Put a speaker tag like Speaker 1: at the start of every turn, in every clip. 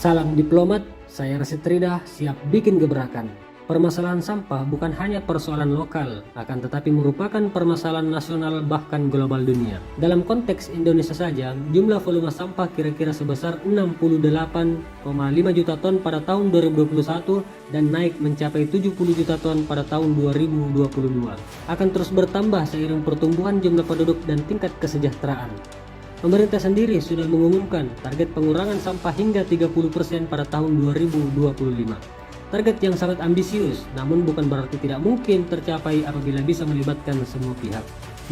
Speaker 1: Salam diplomat, saya Rasid Rida, siap bikin gebrakan. Permasalahan sampah bukan hanya persoalan lokal, akan tetapi merupakan permasalahan nasional bahkan global dunia. Dalam konteks Indonesia saja, jumlah volume sampah kira-kira sebesar 68,5 juta ton pada tahun 2021 dan naik mencapai 70 juta ton pada tahun 2022. Akan terus bertambah seiring pertumbuhan jumlah penduduk dan tingkat kesejahteraan. Pemerintah sendiri sudah mengumumkan target pengurangan sampah hingga 30% pada tahun 2025. Target yang sangat ambisius, namun bukan berarti tidak mungkin tercapai apabila bisa melibatkan semua pihak.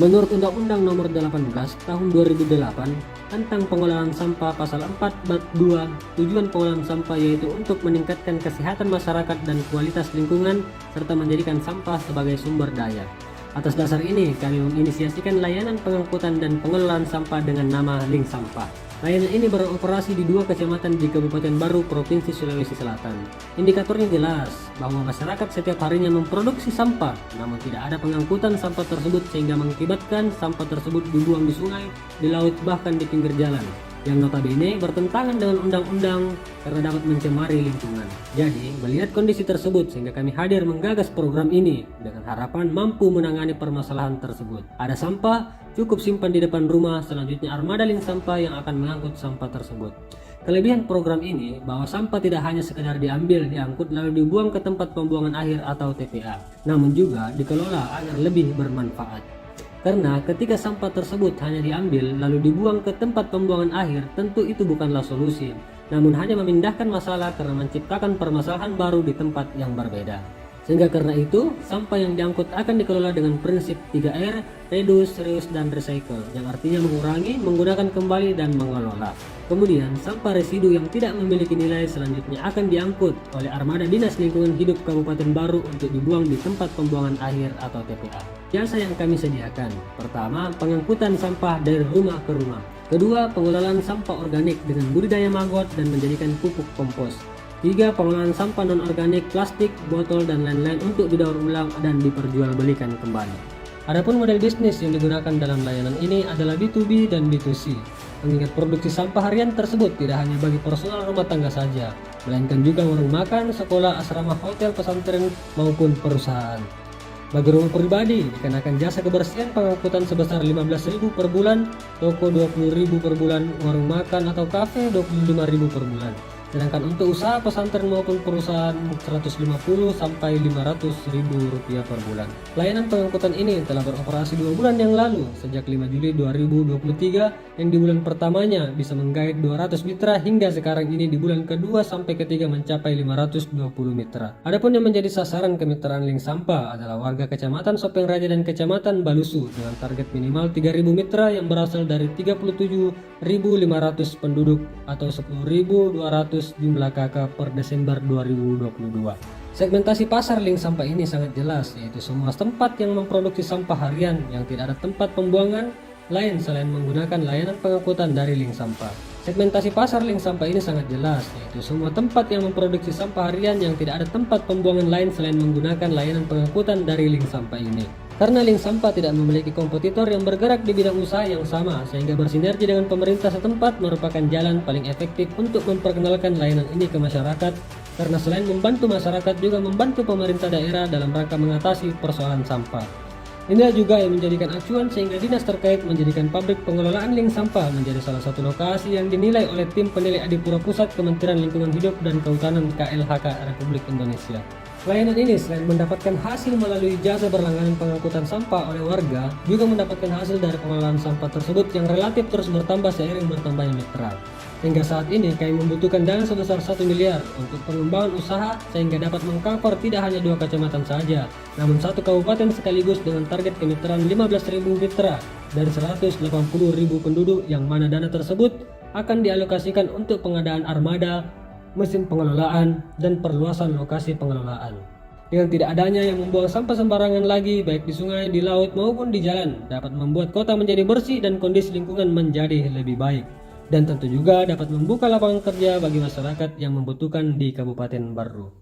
Speaker 1: Menurut Undang-Undang Nomor 18 Tahun 2008 tentang pengelolaan sampah pasal 4 bab 2, tujuan pengelolaan sampah yaitu untuk meningkatkan kesehatan masyarakat dan kualitas lingkungan serta menjadikan sampah sebagai sumber daya. Atas dasar ini, kami menginisiasikan layanan pengangkutan dan pengelolaan sampah dengan nama Link Sampah. Layanan ini beroperasi di 2 kecamatan di Kabupaten Baru, Provinsi Sulawesi Selatan. Indikatornya jelas bahwa masyarakat setiap harinya memproduksi sampah, namun tidak ada pengangkutan sampah tersebut sehingga mengakibatkan sampah tersebut dibuang di sungai, di laut, bahkan di pinggir jalan, yang notabene bertentangan dengan undang-undang karena dapat mencemari lingkungan. Jadi, melihat kondisi tersebut sehingga kami hadir menggagas program ini dengan harapan mampu menangani permasalahan tersebut. Ada sampah, cukup simpan di depan rumah, selanjutnya armada Link Sampah yang akan mengangkut sampah tersebut. Kelebihan program ini bahwa sampah tidak hanya sekedar diambil, diangkut lalu dibuang ke tempat pembuangan akhir atau TPA, namun juga dikelola agar lebih bermanfaat. Karena ketika sampah tersebut hanya diambil lalu dibuang ke tempat pembuangan akhir, tentu itu bukanlah solusi, namun hanya memindahkan masalah karena menciptakan permasalahan baru di tempat yang berbeda. Sehingga karena itu, sampah yang diangkut akan dikelola dengan prinsip 3R, reduce, reuse, dan recycle, yang artinya mengurangi, menggunakan kembali, dan mengelola. Kemudian, sampah residu yang tidak memiliki nilai selanjutnya akan diangkut oleh armada Dinas Lingkungan Hidup Kabupaten Baru untuk dibuang di tempat pembuangan akhir atau TPA. Jasa yang kami sediakan: pertama, pengangkutan sampah dari rumah ke rumah. Kedua, pengelolaan sampah organik dengan budidaya maggot dan menjadikan pupuk kompos. 3. Pengelolaan sampah non-organik, plastik, botol, dan lain-lain untuk didaur ulang dan diperjualbelikan kembali. Adapun model bisnis yang digunakan dalam layanan ini adalah B2B dan B2C. Mengingat produksi sampah harian tersebut tidak hanya bagi personal rumah tangga saja, melainkan juga warung makan, sekolah, asrama, hotel, pesantren, maupun perusahaan. Bagi rumah pribadi, dikenakan jasa kebersihan pengangkutan sebesar 15.000 per bulan, toko 20.000 per bulan, warung makan atau kafe 25.000 per bulan. Sedangkan untuk usaha pesantren maupun perusahaan 150 sampai 500 ribu rupiah per bulan. Layanan pengangkutan ini telah beroperasi 2 bulan yang lalu sejak 5 Juli 2023 yang di bulan pertamanya bisa menggait 200 mitra hingga sekarang ini di bulan kedua sampai ketiga mencapai 520 mitra. Adapun yang menjadi sasaran kemitraan Link Sampah adalah warga Kecamatan Sopeng Raja dan Kecamatan Balusu dengan target minimal 3.000 mitra yang berasal dari 37.500 penduduk atau 10.200 jumlah KK per Desember 2022. Segmentasi pasar Link Sampah ini sangat jelas, yaitu semua tempat yang memproduksi sampah harian yang tidak ada tempat pembuangan lain selain menggunakan layanan pengangkutan dari Link Sampah. Segmentasi pasar Link Sampah ini sangat jelas, yaitu semua tempat yang memproduksi sampah harian yang tidak ada tempat pembuangan lain selain menggunakan layanan pengangkutan dari Link Sampah ini. Karena Link Sampah tidak memiliki kompetitor yang bergerak di bidang usaha yang sama, sehingga bersinergi dengan pemerintah setempat merupakan jalan paling efektif untuk memperkenalkan layanan ini ke masyarakat, karena selain membantu masyarakat juga membantu pemerintah daerah dalam rangka mengatasi persoalan sampah. Inilah juga yang menjadikan acuan sehingga dinas terkait menjadikan pabrik pengelolaan Link Sampah menjadi salah satu lokasi yang dinilai oleh tim penilai Adipura Pusat Kementerian Lingkungan Hidup dan Kehutanan KLHK Republik Indonesia. Layanan ini selain mendapatkan hasil melalui jasa berlangganan pengangkutan sampah oleh warga, juga mendapatkan hasil dari pengelolaan sampah tersebut yang relatif terus bertambah seiring bertambahnya mitra. Hingga saat ini kami membutuhkan dana sebesar 1 miliar untuk pengembangan usaha sehingga dapat mengcover tidak hanya 2 kecamatan saja, namun 1 kabupaten sekaligus dengan target kemitraan 15.000 mitra dari 180.000 penduduk, yang mana dana tersebut akan dialokasikan untuk pengadaan armada, mesin pengelolaan, dan perluasan lokasi pengelolaan. Dengan tidak adanya yang membuang sampah sembarangan lagi baik di sungai, di laut maupun di jalan dapat membuat kota menjadi bersih dan kondisi lingkungan menjadi lebih baik. Dan tentu juga dapat membuka lapangan kerja bagi masyarakat yang membutuhkan di Kabupaten Baru.